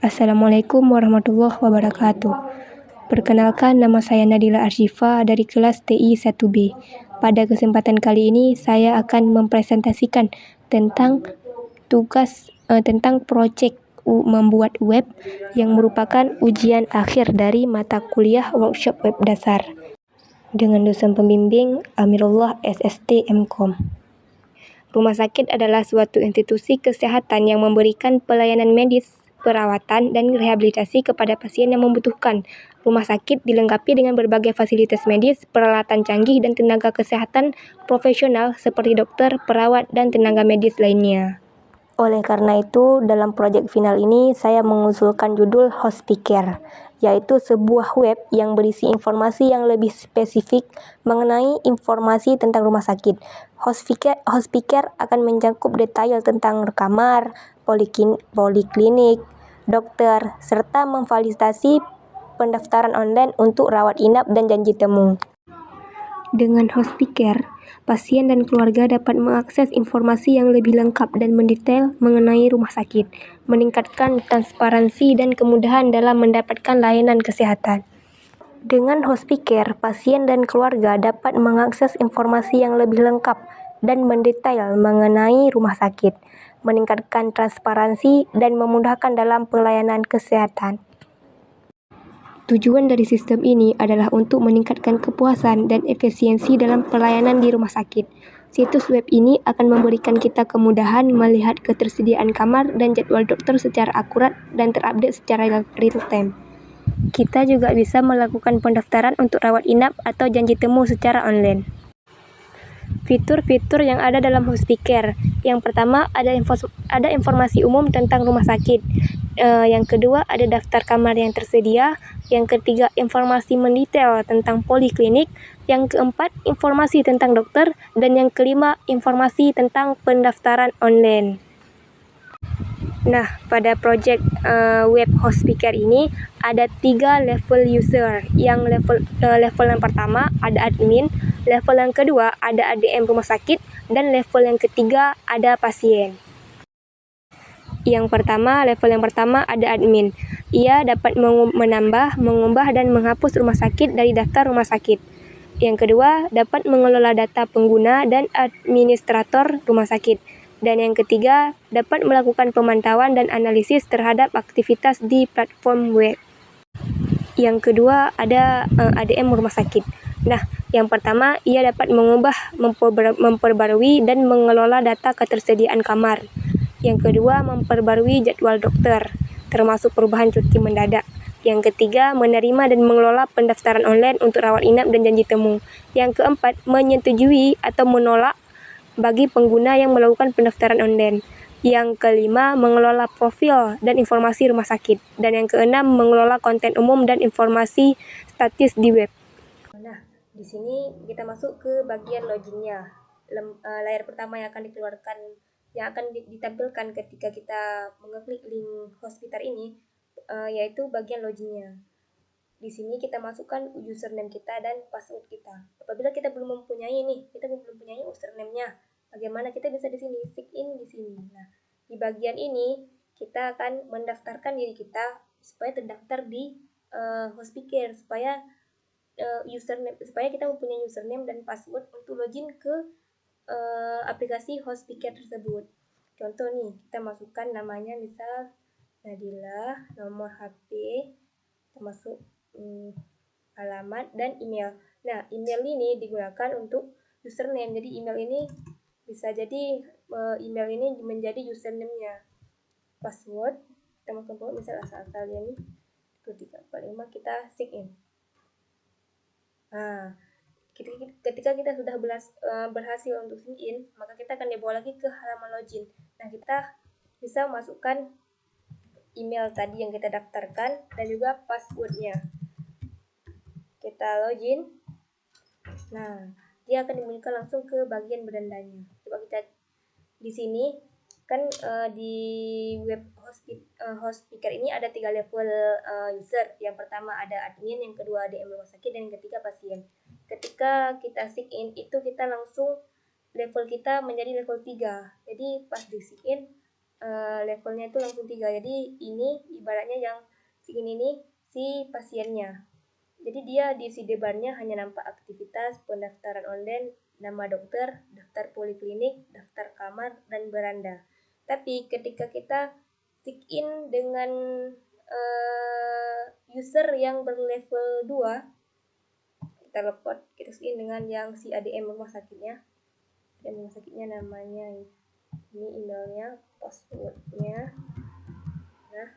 Assalamualaikum warahmatullahi wabarakatuh. Perkenalkan, nama saya Nadila Arsyifa dari kelas TI 1B. Pada kesempatan kali ini, saya akan mempresentasikan tentang tentang proyek membuat web yang merupakan ujian akhir dari mata kuliah workshop web dasar dengan dosen pembimbing Amirullah SST MKom. Rumah sakit adalah suatu institusi kesehatan yang memberikan pelayanan medis, perawatan, dan rehabilitasi kepada pasien yang membutuhkan. Rumah sakit dilengkapi dengan berbagai fasilitas medis, peralatan canggih, dan tenaga kesehatan profesional seperti dokter, perawat, dan tenaga medis lainnya. Oleh karena itu, dalam proyek final ini saya mengusulkan judul Hospicare, yaitu sebuah web yang berisi informasi yang lebih spesifik mengenai informasi tentang rumah sakit. Hospicare akan mencakup detail tentang kamar, poliklinik, dokter, serta memfasilitasi pendaftaran online untuk rawat inap dan janji temu. Dengan Hospicare, pasien dan keluarga dapat mengakses informasi yang lebih lengkap dan mendetail mengenai rumah sakit, meningkatkan transparansi dan kemudahan dalam mendapatkan layanan kesehatan. Dengan Hospicare, pasien dan keluarga dapat mengakses informasi yang lebih lengkap dan mendetail mengenai rumah sakit, meningkatkan transparansi dan memudahkan dalam pelayanan kesehatan. Tujuan dari sistem ini adalah untuk meningkatkan kepuasan dan efisiensi dalam pelayanan di rumah sakit. Situs web ini akan memberikan kita kemudahan melihat ketersediaan kamar dan jadwal dokter secara akurat dan terupdate secara real-time. Kita juga bisa melakukan pendaftaran untuk rawat inap atau janji temu secara online. Fitur-fitur yang ada dalam Hospicare. Yang pertama, ada informasi umum tentang rumah sakit. Yang kedua, ada daftar kamar yang tersedia. Yang ketiga, informasi mendetail tentang poliklinik. Yang keempat, informasi tentang dokter. Dan yang kelima, informasi tentang pendaftaran online. Nah, pada project web Hospicare ini ada 3 level user. Yang level yang pertama ada admin, level yang kedua ada ADM rumah sakit, dan level yang ketiga ada pasien. Level yang pertama ada admin. Ia dapat menambah, mengubah, dan menghapus rumah sakit dari daftar rumah sakit. Yang kedua, dapat mengelola data pengguna dan administrator rumah sakit. Dan yang ketiga, dapat melakukan pemantauan dan analisis terhadap aktivitas di platform web. Yang kedua, ada ADM rumah sakit. Nah, yang pertama, ia dapat mengubah, memperbarui, dan mengelola data ketersediaan kamar. Yang kedua, memperbarui jadwal dokter, termasuk perubahan cuti mendadak. Yang ketiga, menerima dan mengelola pendaftaran online untuk rawat inap dan janji temu. Yang keempat, menyetujui atau menolak bagi pengguna yang melakukan pendaftaran online. Yang kelima, mengelola profil dan informasi rumah sakit. Dan yang keenam, mengelola konten umum dan informasi statis di web. Nah, di sini kita masuk ke bagian loginnya. Layar pertama yang akan ditampilkan ketika kita mengeklik link Hospicare ini, yaitu bagian loginnya. Di sini kita masukkan username kita dan password kita. Apabila kita belum mempunyai username-nya, bagaimana kita bisa di sini sign in di sini. Nah, di bagian ini kita akan mendaftarkan diri kita supaya terdaftar di Hospicare, supaya kita mempunyai username dan password untuk login ke aplikasi Hospicare tersebut. Contoh nih, kita masukkan namanya misal Nadila, nomor HP, termasuk alamat dan email. Nah, email ini digunakan untuk username. Jadi email ini bisa jadi email ini menjadi username-nya. Password kita masukkan misal asal-asalnya nih 2345, kita sign in. Nah, ketika kita sudah berhasil untuk sign in, maka kita akan dibawa lagi ke halaman login. Nah, kita bisa masukkan email tadi yang kita daftarkan dan juga passwordnya. Kita login. Nah, dia akan dimulihkan langsung ke bagian berandanya. Coba kita di sini kan di web Hospicare ini ada 3 level user. Yang pertama ada admin, yang kedua ADM rumah sakit, dan yang ketiga pasien. Ketika kita sign in itu kita langsung level kita menjadi level 3. Jadi pas di sign in levelnya itu langsung 3. Jadi ini ibaratnya yang segini nih si pasiennya. Jadi dia di sidebarnya hanya nampak aktivitas, pendaftaran online, nama dokter, daftar poliklinik, daftar kamar, dan beranda. Tapi ketika kita sign in dengan user yang berlevel 2, kita report, kita sign in dengan yang si ADM rumah sakitnya. ADM rumah sakitnya namanya ini, emailnya, passwordnya. Nah,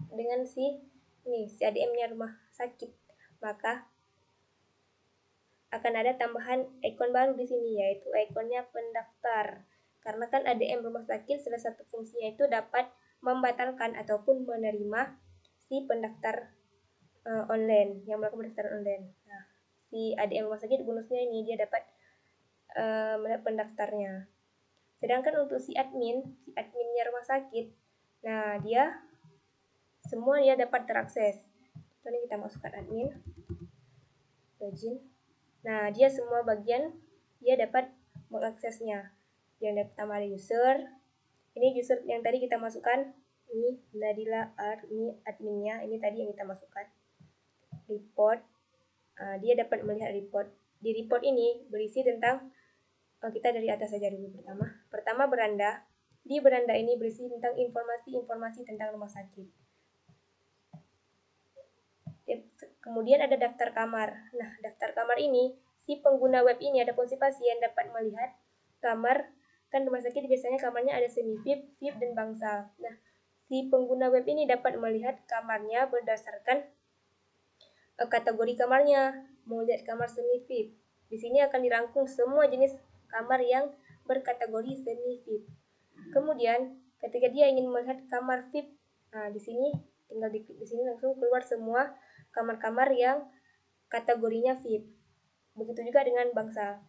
dengan si ADM-nya rumah sakit, maka akan ada tambahan ikon baru di sini, yaitu ikonnya pendaftar. Karena kan ADM rumah sakit salah satu fungsinya itu dapat membatalkan ataupun menerima si pendaftar online, yang melakukan pendaftaran online. Nah, si ADM rumah sakit bonusnya ini dia dapat melihat pendaftarnya. Sedangkan untuk si adminnya rumah sakit, nah dia semua dia dapat terakses. Ini kita masukkan admin, login. Nah, dia semua bagian dia dapat mengaksesnya. Yang pertama ada user. Ini user yang tadi kita masukkan. Ini Nadila R, ini adminnya. Ini tadi yang kita masukkan. Report. Dia dapat melihat report. Di report ini berisi tentang, kita dari atas saja dulu pertama. Pertama beranda. Di beranda ini berisi tentang informasi-informasi tentang rumah sakit. Kemudian ada daftar kamar. Nah, daftar kamar ini, si pengguna web ini ataupun si pasien dapat melihat kamar. Kan rumah sakit biasanya kamarnya ada semi VIP, VIP, dan bangsal. Nah, si pengguna web ini dapat melihat kamarnya berdasarkan kategori kamarnya. Mau lihat kamar semi VIP. Di sini akan dirangkum semua jenis kamar yang berkategori semi VIP. Kemudian, ketika dia ingin melihat kamar VIP, nah di sini tinggal diklik di sini langsung keluar semua kamar-kamar yang kategorinya VIP. Begitu juga dengan bangsal.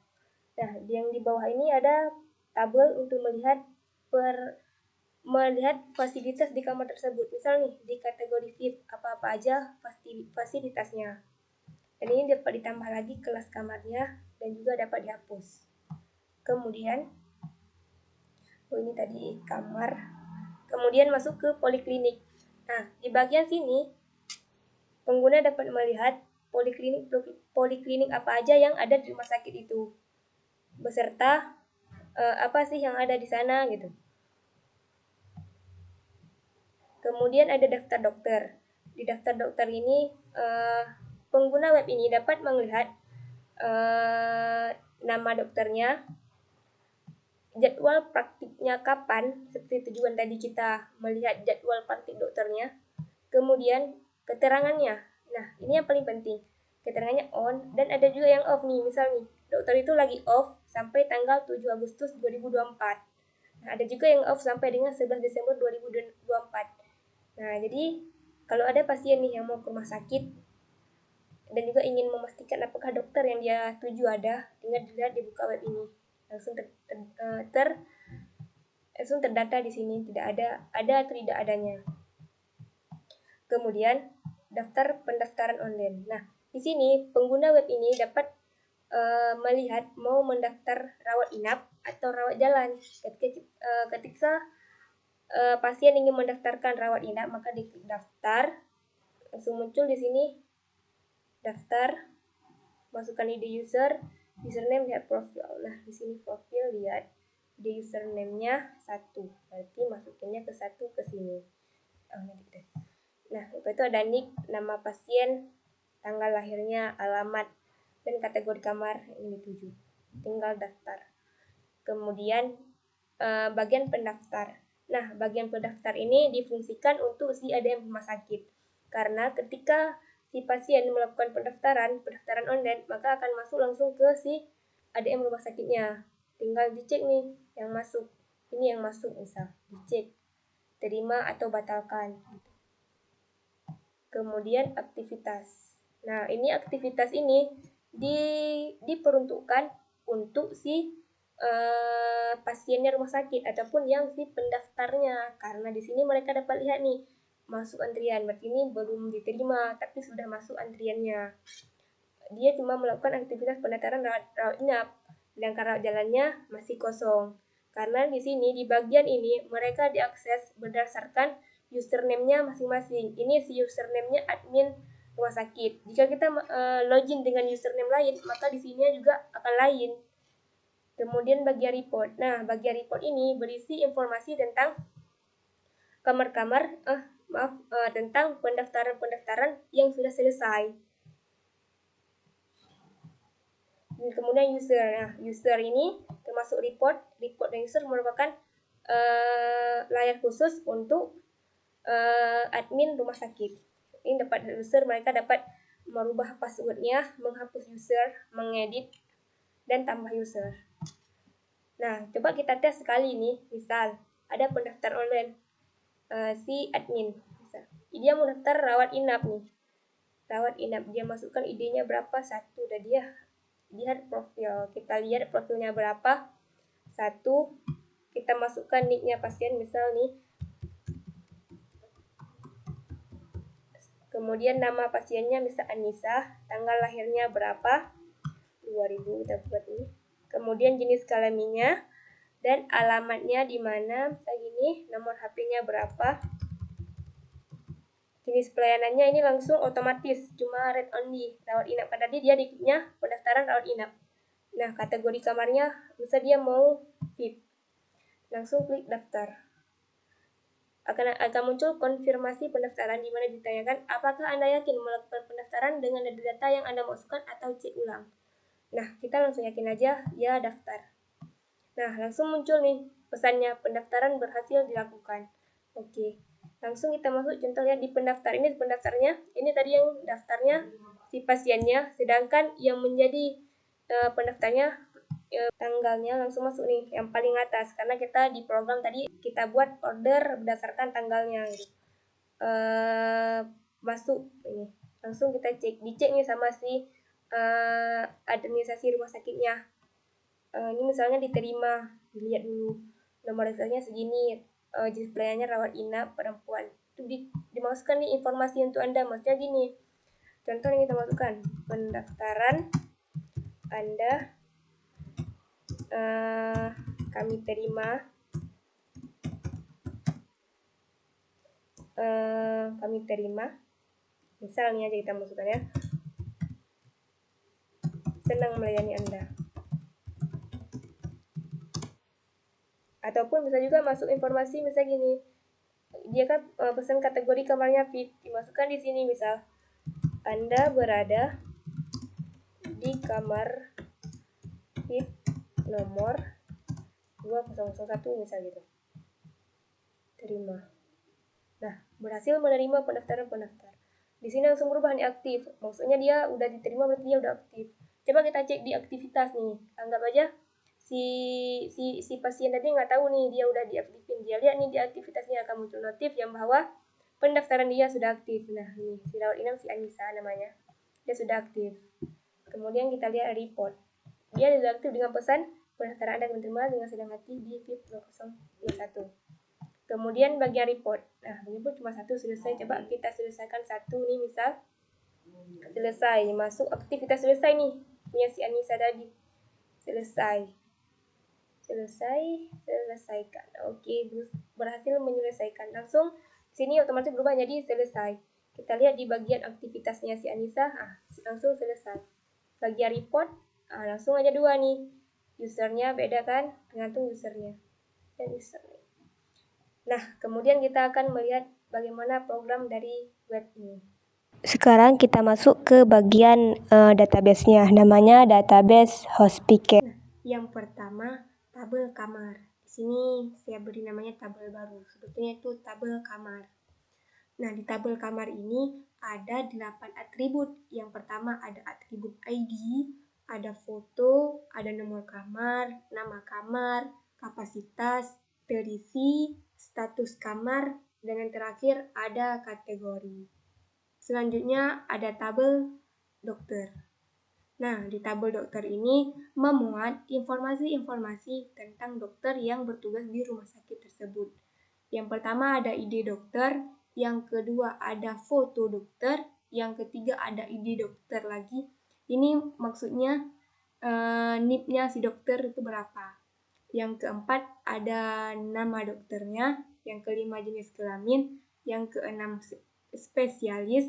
Nah, yang di bawah ini ada tabel untuk melihat fasilitas di kamar tersebut. Misal nih, di kategori VIP, apa-apa aja fasilitasnya. Dan ini dapat ditambah lagi kelas kamarnya dan juga dapat dihapus. Kemudian, ini tadi kamar. Kemudian masuk ke poliklinik. Nah, di bagian sini, pengguna dapat melihat poliklinik apa aja yang ada di rumah sakit itu, beserta apa sih yang ada di sana gitu. Kemudian ada daftar dokter. Di daftar dokter ini pengguna web ini dapat melihat nama dokternya, jadwal praktiknya kapan, seperti tujuan tadi kita melihat jadwal praktik dokternya. Kemudian keterangannya. Nah, ini yang paling penting. Keterangannya on, dan ada juga yang off nih. Misal nih, dokter itu lagi off sampai tanggal 7 Agustus 2024. Nah, ada juga yang off sampai dengan 11 Desember 2024. Nah, jadi kalau ada pasien nih yang mau ke rumah sakit dan juga ingin memastikan apakah dokter yang dia tuju ada, tinggal dilihat di buka web ini. Langsung langsung terdata di sini, tidak ada atau tidak adanya. Kemudian daftar pendaftaran online. Nah, di sini pengguna web ini dapat melihat mau mendaftar rawat inap atau rawat jalan. Ketika pasien ingin mendaftarkan rawat inap, maka diklik daftar, langsung muncul di sini daftar, masukkan ID user, username, lihat profil. Nah, di sini profil, lihat ID username-nya 1, berarti masukinnya ke 1 ke sini. Nah, itu ada nick, nama pasien, tanggal lahirnya, alamat, dan kategori kamar yang dituju. Tinggal daftar. Kemudian bagian pendaftar. Nah, bagian pendaftar ini difungsikan untuk si ADM rumah sakit. Karena ketika si pasien melakukan pendaftaran online, maka akan masuk langsung ke si ADM rumah sakitnya. Tinggal dicek nih yang masuk. Ini yang masuk misal, dicek. Terima atau batalkan. Kemudian aktivitas. Nah, ini aktivitas ini diperuntukkan untuk si pasiennya rumah sakit ataupun yang si pendaftarnya, karena di sini mereka dapat lihat nih masuk antrian, berarti ini belum diterima tapi sudah masuk antriannya. Dia cuma melakukan aktivitas pendaftaran rawat inap, sedangkan rawat jalannya masih kosong. Karena di sini di bagian ini mereka diakses berdasarkan username-nya masing-masing. Ini si username-nya admin rumah sakit. Jika kita login dengan username lain, maka di sini juga akan lain. Kemudian bagian report. Nah, bagian report ini berisi informasi tentang tentang pendaftaran-pendaftaran yang sudah selesai. Kemudian user. Nah, user ini termasuk report. Report dan user merupakan layar khusus untuk admin rumah sakit. Ini dapat user, mereka dapat merubah passwordnya, menghapus user, mengedit, dan tambah user. Nah, coba kita tes sekali ini. Misal, ada pendaftar online si admin. Misal, dia mau daftar rawat inap nih. Rawat inap, dia masukkan ID-nya berapa? 1, udah dia lihat profil. Kita lihat profilnya berapa. 1, kita masukkan nicknya pasien, misal nih. Kemudian nama pasiennya misal Anissa, tanggal lahirnya berapa? 2000 kita buat ini. Kemudian jenis kelaminnya dan alamatnya di mana, misal gini, nomor HP-nya berapa? Jenis pelayanannya ini langsung otomatis, cuma read only, rawat inap. Kan tadi dia dikitnya pendaftaran rawat inap. Nah, kategori kamarnya bisa dia mau VIP. Langsung klik daftar. Akan muncul konfirmasi pendaftaran di mana ditanyakan apakah Anda yakin melakukan pendaftaran dengan data yang Anda masukkan atau cek ulang. Nah, kita langsung yakin aja, ya daftar. Nah, langsung muncul nih pesannya, pendaftaran berhasil dilakukan. Oke, langsung kita masuk contoh lihat di pendaftar. Ini pendaftarnya, ini tadi yang daftarnya si pasiennya, sedangkan yang menjadi pendaftarnya tanggalnya langsung masuk nih yang paling atas, karena kita di program tadi kita buat order berdasarkan tanggalnya gitu. Masuk ini langsung kita dicek nih sama si administrasi rumah sakitnya. Ini misalnya diterima, dilihat dulu nomor referensinya segini, jenis pelayanannya rawat inap perempuan. Itu dimasukkan nih informasi untuk Anda, maksudnya gini. Contoh yang kita masukkan, pendaftaran Anda kami terima misalnya aja kita masukkan ya, senang melayani Anda. Ataupun bisa juga masuk informasi misal gini, dia kan pesan kategori kamarnya VIP, dimasukkan di sini misal Anda berada di kamar VIP nomor 2001 misal gitu. Terima. Nah, berhasil menerima pendaftar. Di sini langsung berubah nih aktif. Maksudnya dia udah diterima berarti dia udah aktif. Coba kita cek di aktivitas nih. Anggap aja si pasien tadi nggak tahu nih dia udah diaktifin. Dia lihat nih di aktivitasnya akan muncul notif yang bahwa pendaftaran dia sudah aktif. Nah, nih si rawat inap si Anissa namanya. Dia sudah aktif. Kemudian kita lihat report. Dia sudah aktif dengan pesan pendaftaran Anda diterima dengan sedang hati di VIP 2021. Kemudian bagian report. Nah, report cuma 1 selesai. Coba kita selesaikan 1 nih misal. Selesai. Masuk aktivitas selesai nih. Punya si Anissa tadi. Selesai. Selesaikan. Oke, berhasil menyelesaikan. Langsung sini otomatis berubah jadi selesai. Kita lihat di bagian aktivitasnya si Anissa. Langsung selesai. Bagian report. Langsung aja 2 nih. Usernya beda kan? Tergantung usernya. Dan usernya. Nah, kemudian kita akan melihat bagaimana program dari web ini. Sekarang kita masuk ke bagian database-nya. Namanya database Hospicare. Nah, yang pertama, tabel kamar. Di sini saya beri namanya tabel baru. Sebetulnya itu tabel kamar. Nah, di tabel kamar ini ada 8 atribut. Yang pertama ada atribut ID, ada foto, ada nomor kamar, nama kamar, kapasitas, terisi, status kamar, dan yang terakhir ada kategori. Selanjutnya ada tabel dokter. Nah, di tabel dokter ini memuat informasi-informasi tentang dokter yang bertugas di rumah sakit tersebut. Yang pertama ada ID dokter, yang kedua ada foto dokter, yang ketiga ada ID dokter lagi. Ini maksudnya NIP-nya si dokter itu berapa. Yang keempat ada nama dokternya, yang kelima jenis kelamin, yang keenam spesialis,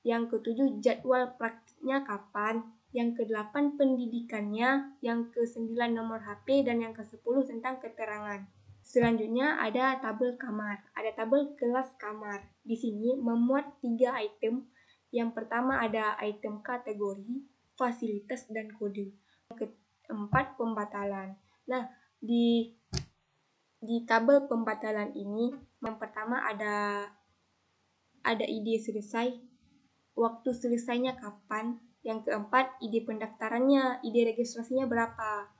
yang ketujuh jadwal praktiknya kapan, yang kedelapan pendidikannya, yang kesembilan nomor HP, dan yang kesepuluh tentang keterangan. Selanjutnya ada tabel kamar, ada tabel kelas kamar. Di sini memuat 3 item. Yang pertama ada item kategori, fasilitas, dan kode. Yang keempat pembatalan. Nah, di tabel pembatalan ini yang pertama ada ide selesai, waktu selesainya kapan, yang keempat ide pendaftarannya, ide registrasinya berapa,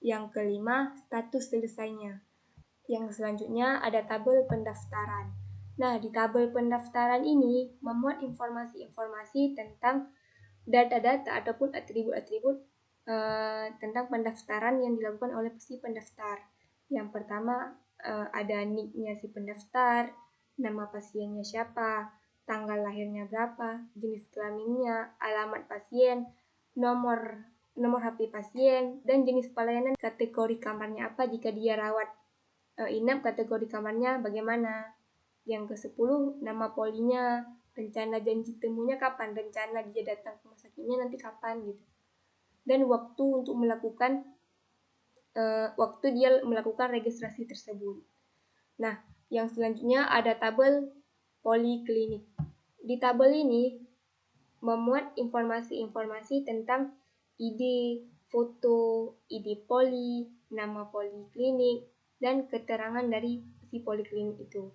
yang kelima status selesainya. Yang selanjutnya ada tabel pendaftaran. Nah, di tabel pendaftaran ini memuat informasi-informasi tentang data-data ataupun atribut-atribut tentang pendaftaran yang dilakukan oleh si pendaftar. Yang pertama ada nick-nya si pendaftar, nama pasiennya siapa, tanggal lahirnya berapa, jenis kelaminnya, alamat pasien, nomor HP pasien, dan jenis pelayanan, kategori kamarnya apa jika dia rawat inap, kategori kamarnya bagaimana. Yang ke-10 nama polinya, rencana janji temunya kapan, rencana dia datang ke rumah sakitnya nanti kapan gitu. Dan waktu untuk melakukan waktu dia melakukan registrasi tersebut. Nah, yang selanjutnya ada tabel poliklinik. Di tabel ini memuat informasi-informasi tentang ID, foto, ID poli, nama poliklinik, dan keterangan dari si poliklinik itu.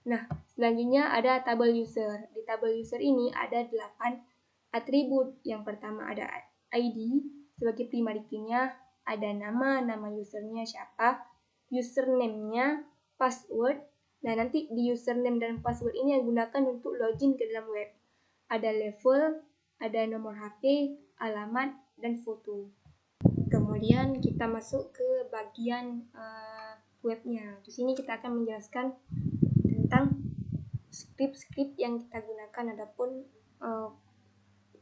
Nah, selanjutnya ada tabel user. Di tabel user ini ada 8 atribut. Yang pertama ada ID sebagai pribadi key-nya, ada nama usernya siapa, username-nya, password. Nah, nanti di username dan password ini yang gunakan untuk login ke dalam web. Ada level, ada nomor HP, alamat, dan foto. Kemudian kita masuk ke bagian webnya. Di sini kita akan menjelaskan tentang script yang kita gunakan ataupun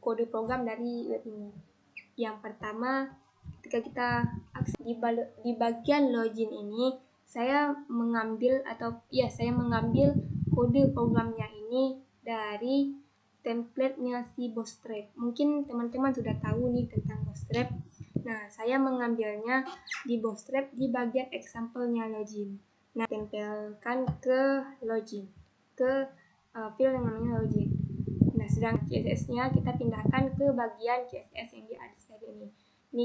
kode program dari web ini. Yang pertama, ketika kita akses di bagian login ini, saya mengambil kode programnya ini dari template-nya si Bootstrap. Mungkin teman-teman sudah tahu nih tentang Bootstrap. Nah, saya mengambilnya di Bootstrap di bagian example-nya login. Nah, tempelkan ke login, ke file yang namanya login. Nah, sedang CSS-nya kita pindahkan ke bagian CSS yang di atas tadi ini. Ini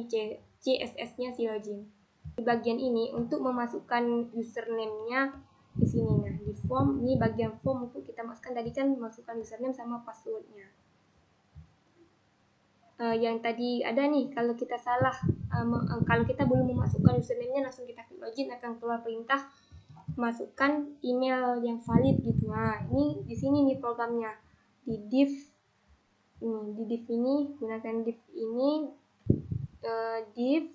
CSS-nya si login. Di bagian ini untuk memasukkan username-nya di sini. Nah, di form ini bagian form untuk kita masukkan, tadi kan masukkan username sama password-nya. Yang tadi ada nih, kalau kita salah, kalau kita belum memasukkan username-nya langsung kita klik login, akan keluar perintah masukkan email yang valid gitu. Nah, ini di sini nih programnya. Di div ini gunakan div ini, div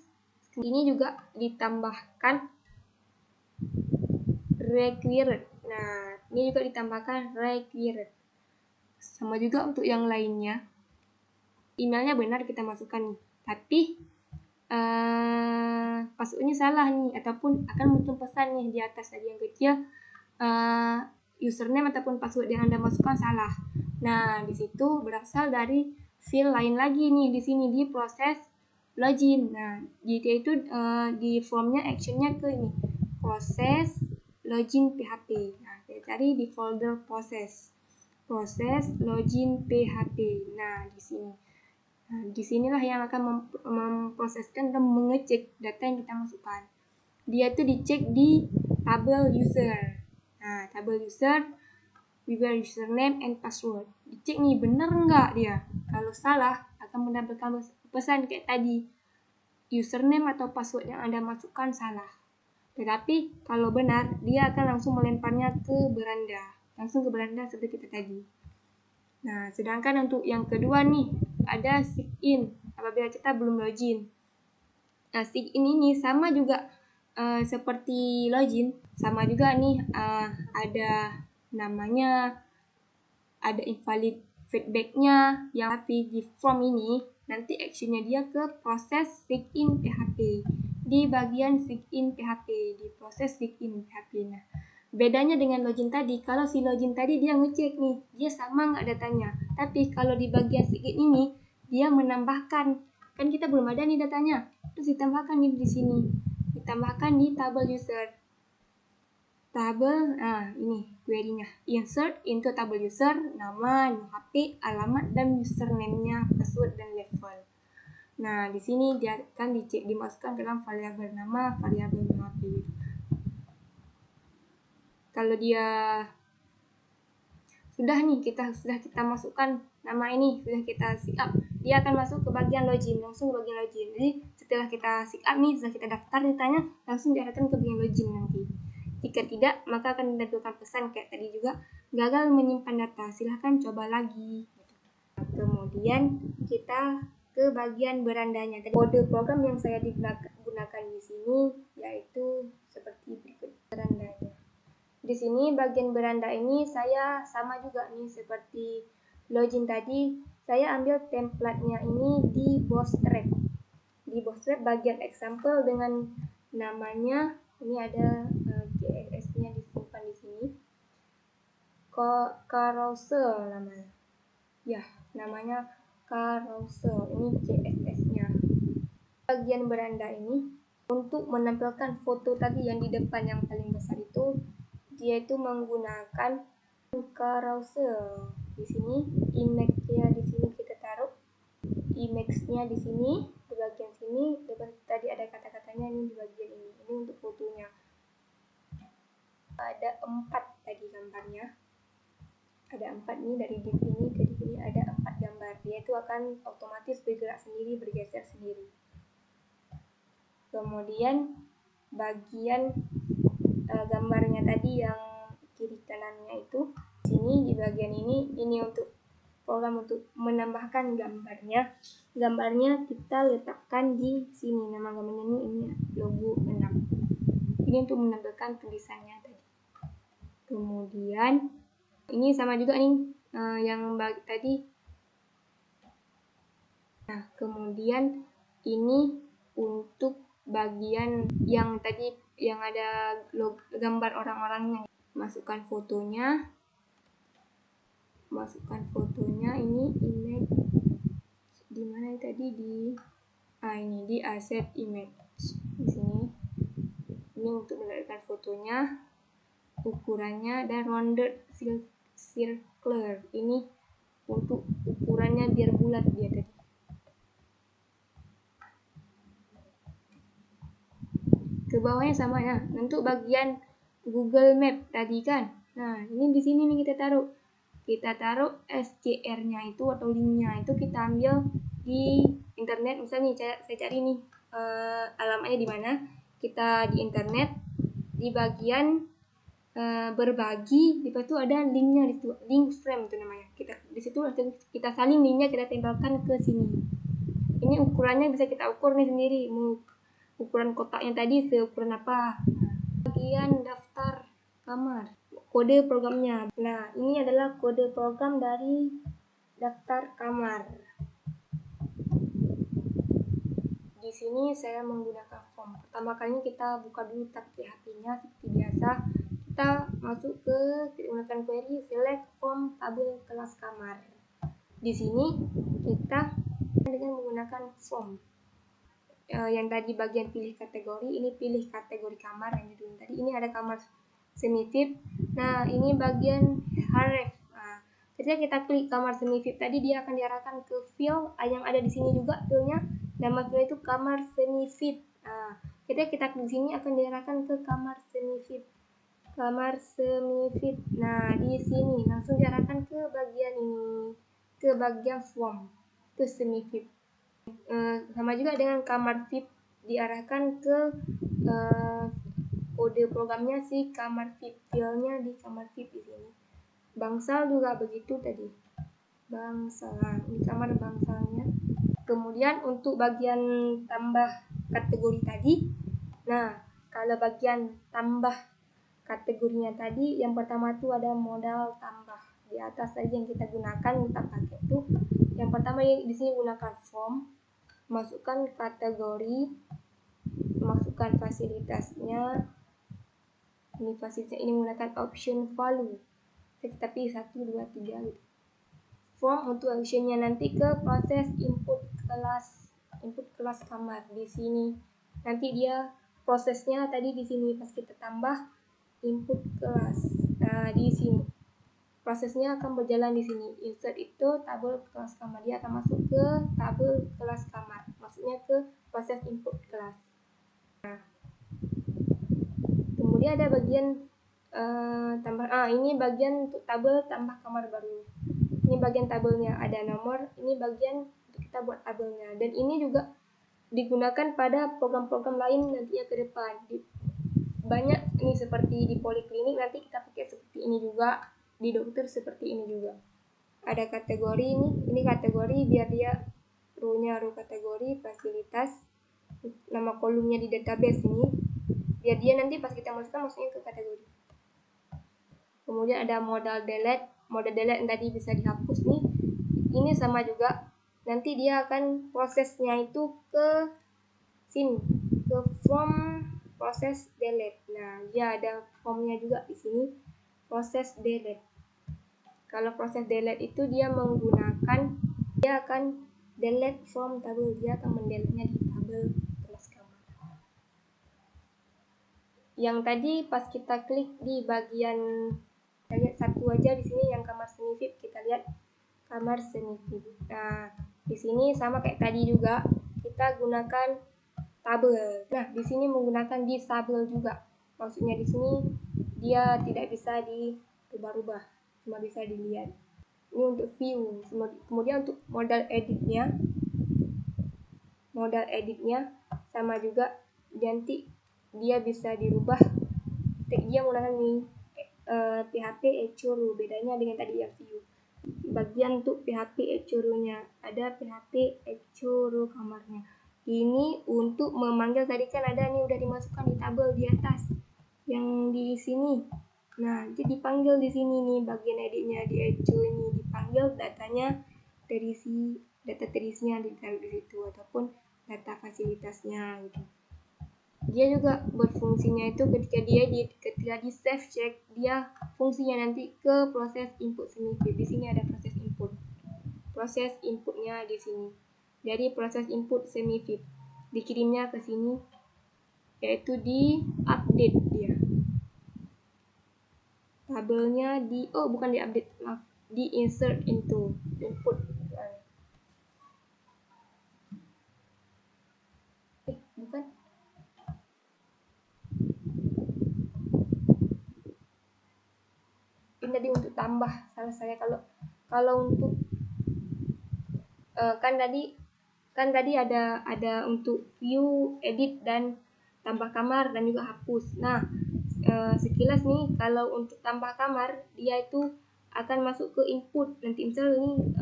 ini juga ditambahkan required. Nah, ini juga ditambahkan required. Sama juga untuk yang lainnya. Emailnya benar kita masukkan, tapi passwordnya salah nih, ataupun akan muncul pesan nih di atas tadi yang kecil, username ataupun password yang Anda masukkan salah. Nah, di situ berasal dari file lain lagi nih, di sini di proses login. Nah, yaitu di formnya actionnya ke ini, proses login PHP. Nah, saya cari di folder proses login PHP. Nah, di sini. Nah, disinilah yang akan memproseskan dan mengecek data yang kita masukkan. Dia tuh dicek di tabel user. Nah, tabel user, username and password. Dicek nih benar nggak dia. Kalau salah akan mendapatkan pesan kayak tadi, username atau password yang Anda masukkan salah. Tetapi kalau benar, dia akan langsung melemparnya ke beranda. Langsung ke beranda seperti kita tadi. Nah, sedangkan untuk yang kedua nih, ada sign in apabila kita belum login. Nah, sign in ini sama juga seperti login, sama juga nih ada namanya, ada invalid feedbacknya, yang tapi di form ini nanti actionnya dia ke proses sign in PHP. di bagian sign PHP, di proses sign PHP. Nah, bedanya dengan login tadi, kalau si login tadi dia ngecek nih, dia sama nggak datanya. Tapi kalau di bagian sign ini, dia menambahkan, kan kita belum ada nih datanya, terus ditambahkan nih di sini, ditambahkan di tabel user. Tabel, ini query-nya, insert into tabel user, nama, HP, alamat, dan username-nya, password, dan level. Nah, di sini dia akan dimasukkan ke dalam variabel nama, variabel HP. Kalau dia sudah kita masukkan nama ini, sudah kita sign up, dia akan masuk ke bagian login, langsung ke bagian login. Jadi setelah kita sign up nih, sudah kita daftar ditanya, langsung diarahkan ke bagian login nanti. Jika tidak, maka akan ditampilkan pesan kayak tadi juga, gagal menyimpan data, silahkan coba lagi. Kemudian kita ke bagian berandanya. Kode program yang saya gunakan di sini yaitu seperti berikut berandanya. Di sini bagian beranda ini saya sama juga nih seperti login tadi, saya ambil template-nya ini di Bootstrap. Di Bootstrap bagian example dengan namanya, ini ada CSS-nya disimpan di sini. Carousel namanya. Ya, namanya carousel. Ini CSS-nya. Bagian beranda ini untuk menampilkan foto tadi yang di depan yang paling besar itu, dia itu menggunakan carousel. Di sini image-nya di sini kita taruh. Image-nya di sini, di bagian sini, tadi ada kata-katanya ini di bagian ini. Ini untuk fotonya. Ada 4 tadi gambarnya. Ada 4 nih, dari div ini ke div ini ada 4 gambar. Dia itu akan otomatis bergerak sendiri, bergeser sendiri. Kemudian bagian gambarnya tadi yang kiri kanannya itu, sini di bagian ini untuk program untuk menambahkan gambarnya. Gambarnya kita letakkan di sini, nama gambarnya ini logo 6. Ini untuk menampilkan tulisannya tadi. Kemudian ini sama juga nih yang tadi. Nah, kemudian ini untuk bagian yang tadi yang ada gambar orang-orangnya. Masukkan fotonya. Ini image di mana tadi ini di asset image di sini. Ini untuk meletakkan fotonya, ukurannya, dan rounded circular. Ini untuk ukurannya biar bulat dia tadi. Ke bawahnya sama ya. Untuk bagian Google Map tadi kan. Nah, ini di sini nih kita taruh SCR-nya itu atau linknya itu kita ambil di internet. Misalnya saya cari nih alamatnya di mana. Kita di internet, di bagian berbagi, di situ ada linknya, itu link frame itu namanya. Di situ kita salin linknya, kita tempelkan ke sini. Ini ukurannya bisa kita ukur nih sendiri, ukuran kotaknya tadi seukuran apa. Bagian daftar kamar, kode programnya. Nah, ini adalah kode program dari daftar kamar. Di sini saya menggunakan form. Pertama kali kita buka dulu tab PHP-nya seperti biasa. Kita masuk menggunakan query select from tabel kelas kamar. Di sini kita dengan menggunakan form. Yang tadi bagian pilih kategori, ini pilih kategori kamar yang dulu tadi. Ini ada kamar semi VIP. Nah, ini bagian href. Ketika kita klik kamar semi VIP tadi, dia akan diarahkan ke file yang ada di sini juga filenya. Nama file itu kamar semi VIP. Ketika kita klik di sini akan diarahkan ke kamar semi VIP. Kamar semi VIP. Nah, di sini langsung diarahkan ke bagian ini, ke bagian form, ke semi VIP. Sama juga dengan kamar VIP, diarahkan ke kode programnya si kamar VIP, filenya di kamar VIP di sini. Bangsal juga begitu tadi. Bangsal, di kamar bangsalnya. Kemudian untuk bagian tambah kategori tadi, nah kalau bagian tambah kategorinya tadi, yang pertama itu ada modal tambah. Di atas tadi yang kita gunakan, kita pakai itu. Yang pertama di sini gunakan form, masukkan kategori, memasukkan fasilitasnya. Ini fasilitasnya ini menggunakan option value. Kita pilih 1, 2, 3 gitu. Form untuk actionnya nanti ke proses input kelas kamar di sini. Nanti dia prosesnya tadi di sini pas kita tambah input kelas. Nah, di sini prosesnya akan berjalan di sini. Insert itu tabel kelas kamar, dia akan masuk ke tabel kelas kamar, maksudnya ke proses input kelas. Nah, kemudian ada bagian ini bagian untuk tabel tambah kamar baru. Ini bagian tabelnya, ada nomor, ini bagian untuk kita buat tabelnya. Dan ini juga digunakan pada program-program lain nantinya ke depan. Banyak ini seperti di poliklinik nanti kita pakai seperti ini juga, di dokter seperti ini juga. Ada kategori ini kategori biar dia row-nya row kategori, fasilitas, nama kolomnya di database ini, biar dia nanti pas kita masukkan masuknya ke kategori. Kemudian ada modal delete yang tadi bisa dihapus nih. Ini sama juga, nanti dia akan prosesnya itu ke sini, ke form proses delete. Nah, dia ada formnya juga di sini, proses delete. Kalau proses delete itu dia akan delete from tabel, dia akan mendelete-nya di tabel kelas kamar. Yang tadi pas kita klik di bagian, kita lihat satu aja di sini yang kamar semifip, kita lihat kamar semifip. Nah, di sini sama kayak tadi juga, kita gunakan tabel. Nah, di sini menggunakan disable juga. Maksudnya di sini dia tidak bisa dirubah-rubah, cuma bisa dilihat. Ini untuk view. Kemudian untuk modal editnya sama juga, nanti dia bisa dirubah. Dia menggunakan ini PHP Echoro, bedanya dengan tadi yang view. Bagian untuk PHP Echoro-nya, ada PHP Echoro kamarnya. Ini untuk memanggil, tadi kan ada nih udah dimasukkan di tabel di atas yang di sini. Nah, jadi dipanggil di sini nih bagian editnya di Echo ini, dipanggil datanya dari data terisinya ditaruh di situ, ataupun data fasilitasnya gitu. Dia juga berfungsinya itu ketika di save check, dia fungsinya nanti ke proses input semifip. Di sini ada proses input. Proses inputnya di sini. Jadi proses input semifip dikirimnya ke sini, yaitu di update dia. Tabelnya bukan di update, di insert into input. Bukan. Ini tadi untuk tambah, salah saya. Kalau untuk kan tadi ada untuk view, edit, dan tambah kamar dan juga hapus. Nah, sekilas nih kalau untuk tambah kamar, dia itu akan masuk ke input. Nanti misal ini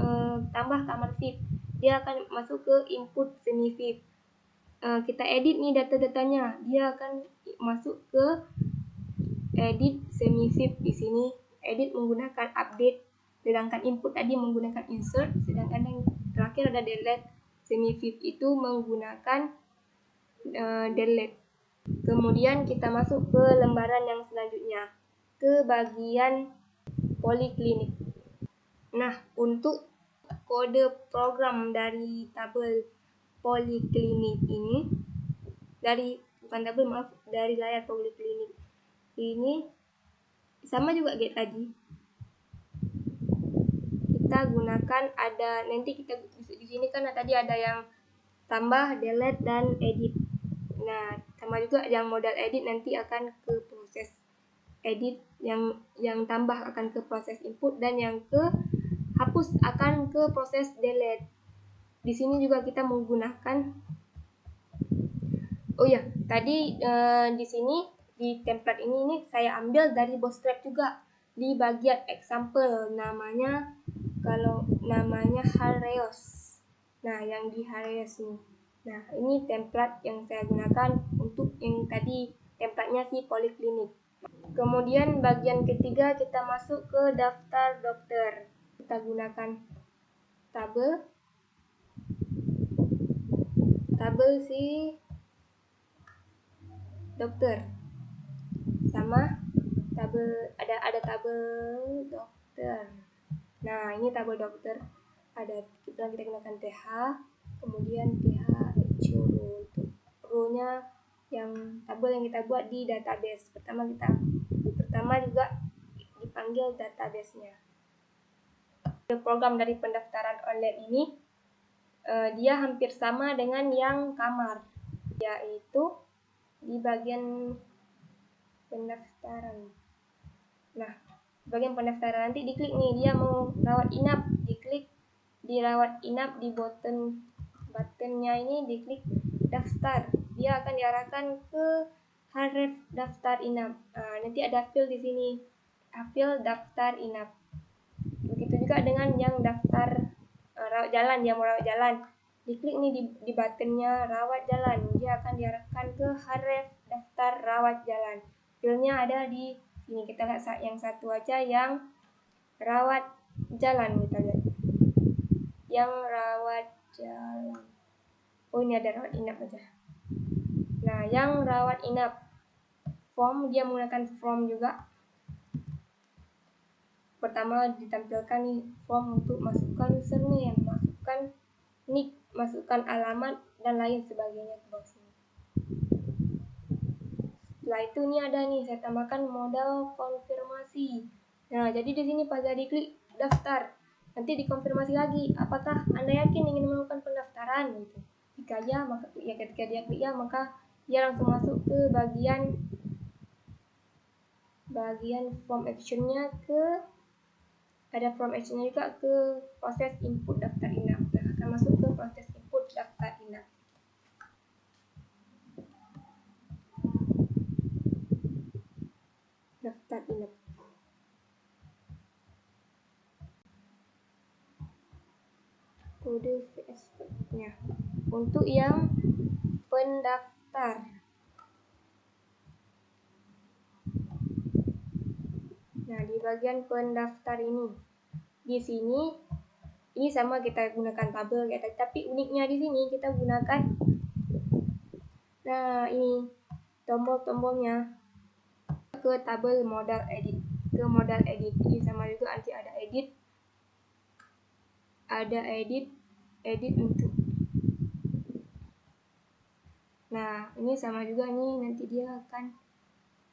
tambah kamar VIP, dia akan masuk ke input semi VIP. Kita edit nih data-datanya, dia akan masuk ke edit semi VIP. Di sini edit menggunakan update, sedangkan input tadi menggunakan insert, sedangkan yang terakhir ada delete. Semi VIP itu menggunakan delete. Kemudian kita masuk ke lembaran yang selanjutnya, ke bagian poliklinik. Nah, untuk kode program dari tabel poliklinik ini, dari layar poliklinik ini sama juga kayak tadi. Kita gunakan nanti kita di sini kan tadi ada yang tambah, delete, dan edit. Nah, sama juga yang modal edit nanti akan ke proses edit, yang tambah akan ke proses input, dan yang ke hapus akan ke proses delete. Di sini juga kita menggunakan tadi di sini di template ini saya ambil dari Bootstrap juga, di bagian example namanya Hareos. Nah, yang di Hareos nih. Nah, ini template yang saya gunakan untuk yang tadi templatenya si poliklinik. Kemudian bagian ketiga kita masuk ke daftar dokter. Kita gunakan tabel si dokter. Sama tabel, ada tabel dokter. Nah, ini tabel dokter. Kita gunakan TH, kemudian TH row. Untuk row-nya yang tabel yang kita buat di database. Pertama juga dipanggil database-nya. Program dari pendaftaran online ini dia hampir sama dengan yang kamar, yaitu di bagian pendaftaran. Nah, bagian pendaftaran nanti diklik nih, dia mau rawat inap, diklik di rawat inap, di buttonnya ini diklik daftar. Dia akan diarahkan ke href daftar inap. Nanti ada fill di sini, fill daftar inap. Begitu juga dengan yang daftar rawat jalan, dia mau rawat jalan. Diklik nih di buttonnya rawat jalan, dia akan diarahkan ke href daftar rawat jalan. Fillnya ada di sini. Kita lihat yang satu aja, yang rawat jalan, kita lihat. Yang rawat jalan. Oh, ini ada rawat inap aja. Nah, yang rawat inap form, dia menggunakan form juga. Pertama ditampilkan nih form untuk masukkan username, masukkan nick, masukkan alamat dan lain sebagainya ke bawah sini. Setelah itu nih ada nih, saya tambahkan modal konfirmasi. Nah, jadi di sini pada diklik daftar, nanti dikonfirmasi lagi, apakah Anda yakin ingin melakukan pendaftaran gitu. Jika ya, maka ketika dia klik ya, maka dia langsung masuk ke bagian form actionnya, ada form actionnya juga ke proses input daftar inap. Nah, akan masuk ke proses input daftar inap. Daftar inap. Kode VSP-nya untuk yang pendaftar. Nah, di bagian pendaftar ini, di sini ini sama kita gunakan tabel ya, tapi uniknya di sini kita gunakan, nah ini tombol-tombolnya ke tabel modal edit, ke modal edit. Ini sama juga, nanti ada edit untuk. Nah, ini sama juga nih, nanti dia akan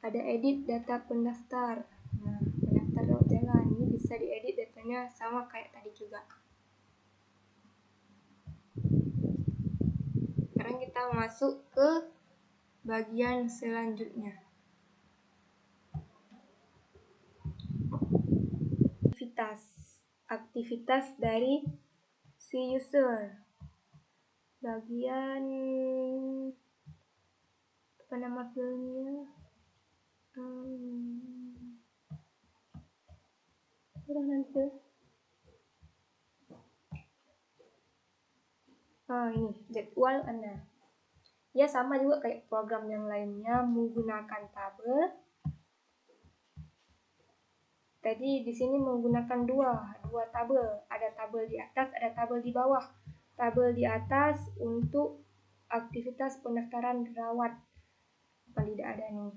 ada edit data pendaftar. Nah, pendaftar rawat jalan ini bisa diedit datanya sama kayak tadi juga. Sekarang kita masuk ke bagian selanjutnya. Aktivitas dari si user. Bagian apa nama filmnya? Ini jadwal Anda. Ya, sama juga kayak program yang lainnya, menggunakan tabel. Tadi di sini menggunakan dua tabel. Ada tabel di atas, ada tabel di bawah. Tabel di atas untuk aktivitas pendaftaran rawat. Tidak ada nih.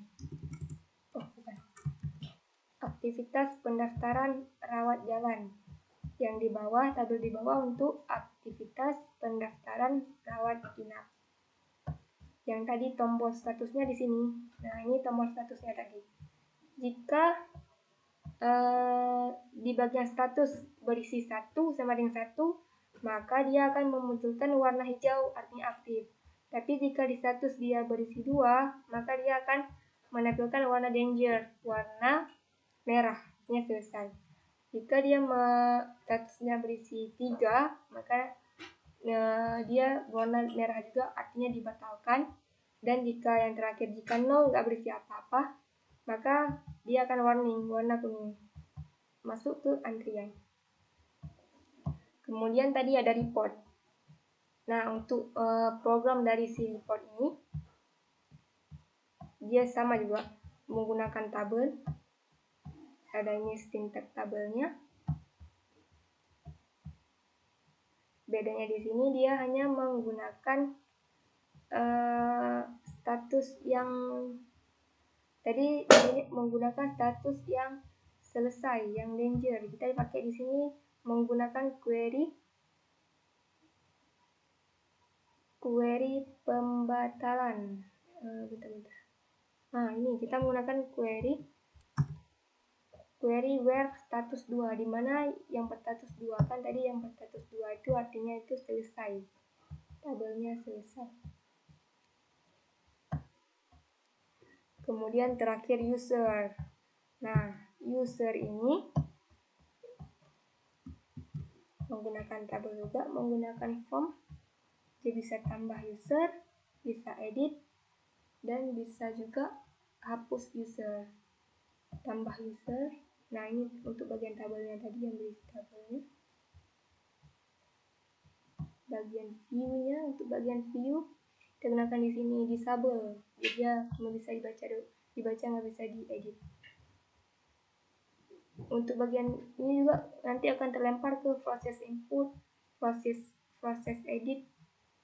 Oh, bukan. Aktivitas pendaftaran rawat jalan. Yang di bawah, tabel di bawah untuk aktivitas pendaftaran rawat inap. Yang tadi tombol statusnya di sini. Nah, ini tombol statusnya tadi. Jika di bagian status berisi 1 sama dengan 1, maka dia akan memunculkan warna hijau, artinya aktif. Tapi jika di status dia berisi 2, maka dia akan menampilkan warna danger, warna merah, artinya selesai. Jika dia statusnya berisi 3, maka dia warna merah juga, artinya dibatalkan. Dan jika yang terakhir, jika 0 nggak berisi apa-apa, maka dia akan warning, warna kuning, masuk ke antrian. Kemudian tadi ada report. Nah, untuk program dari si report ini, dia sama juga menggunakan tabel. Ada ini syntax tabelnya. Bedanya di sini dia hanya menggunakan status yang tadi menggunakan status yang selesai, yang danger. Kita pakai di sini menggunakan query pembatalan. Nah, ini kita menggunakan query where status 2, di mana yang berstatus 2 kan tadi yang berstatus 2 itu artinya itu selesai. Tabelnya selesai. Kemudian terakhir user. Nah, user ini menggunakan tabel juga, menggunakan form. Dia bisa tambah user, bisa edit, dan bisa juga hapus user, tambah user. Nah, ini untuk bagian tabelnya tadi yang berisi tabelnya. Bagian view-nya, untuk bagian view kita gunakan di sini disable, jadi dia cuma bisa dibaca nggak bisa diedit. Untuk bagian ini juga nanti akan terlempar ke proses input, proses edit,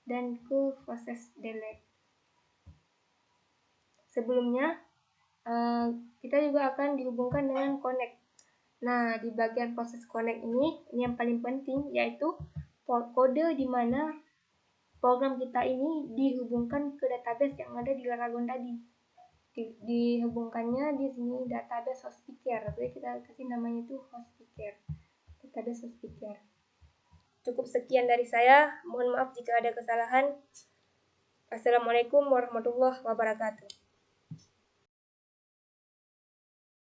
dan ke proses delete. Sebelumnya kita juga akan dihubungkan dengan connect. Nah, di bagian proses connect ini yang paling penting yaitu kode di mana program kita ini dihubungkan ke database yang ada di Laragon tadi. Dihubungkannya di sini database Hospicer. Jadi kita kasih namanya itu Hospicer. Database Hospicer. Cukup sekian dari saya. Mohon maaf jika ada kesalahan. Assalamualaikum warahmatullahi wabarakatuh.